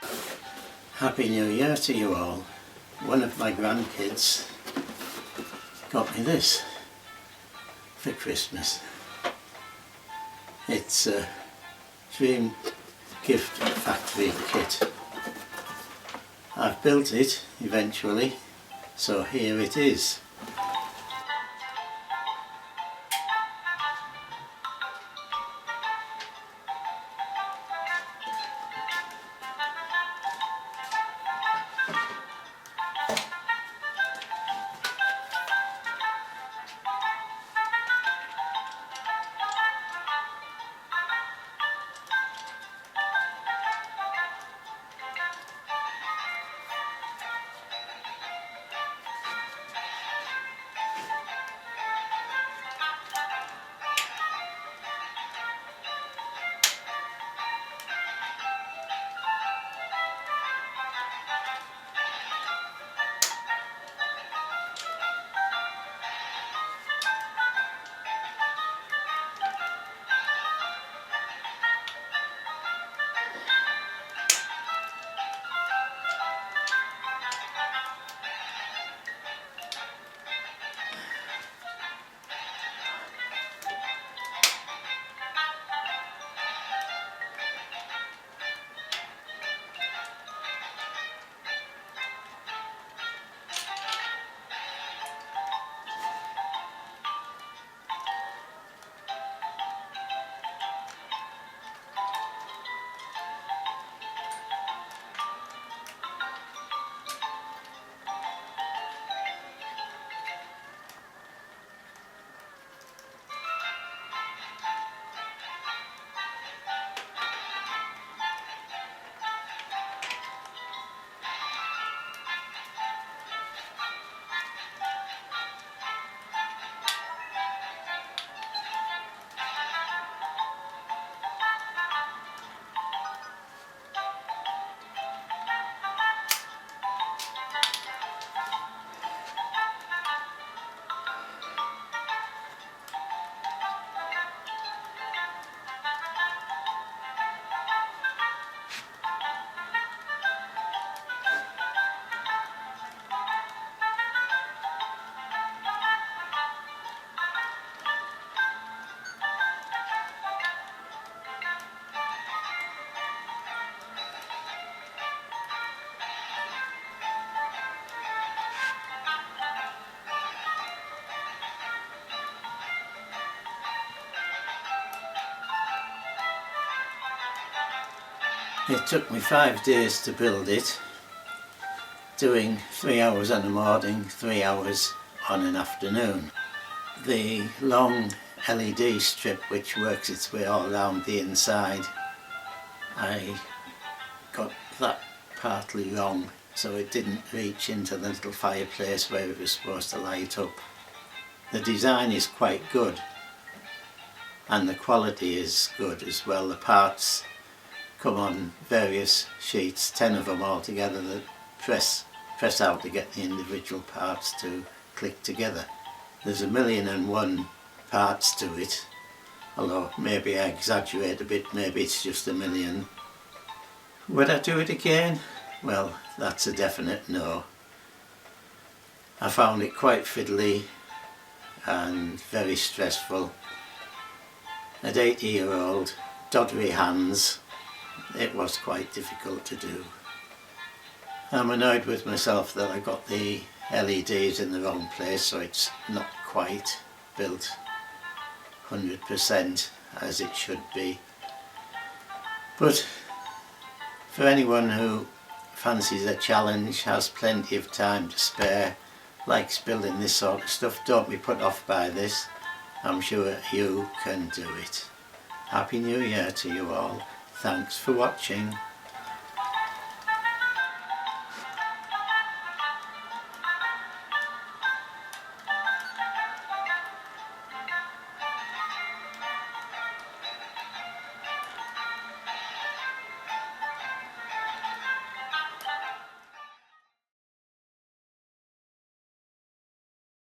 Happy New Year to you all. One of my grandkids got me this for Christmas. It's a Dream Gift Factory kit. I've built it eventually, so here it is. It took me 5 days to build it, doing 3 hours on a morning, 3 hours on an afternoon. The long LED strip which works its way all around the inside, I got that partly wrong, so it didn't reach into the little fireplace where it was supposed to light up. The design is quite good and the quality is good as well. The parts come on various sheets, 10 of them all together, that press out to get the individual parts to click together. There's 1,000,001 parts to it, although maybe I exaggerate a bit, maybe it's just 1,000,000. Would I do it again? Well, that's a definite no. I found it quite fiddly and very stressful. At 80-year-old, doddery hands, it was quite difficult to do. I'm annoyed with myself that I got the LEDs in the wrong place, so it's not quite built 100% as it should be. But for anyone who fancies a challenge, has plenty of time to spare, likes building this sort of stuff, don't be put off by this. I'm sure you can do it. Happy New Year to you all. Thanks for watching.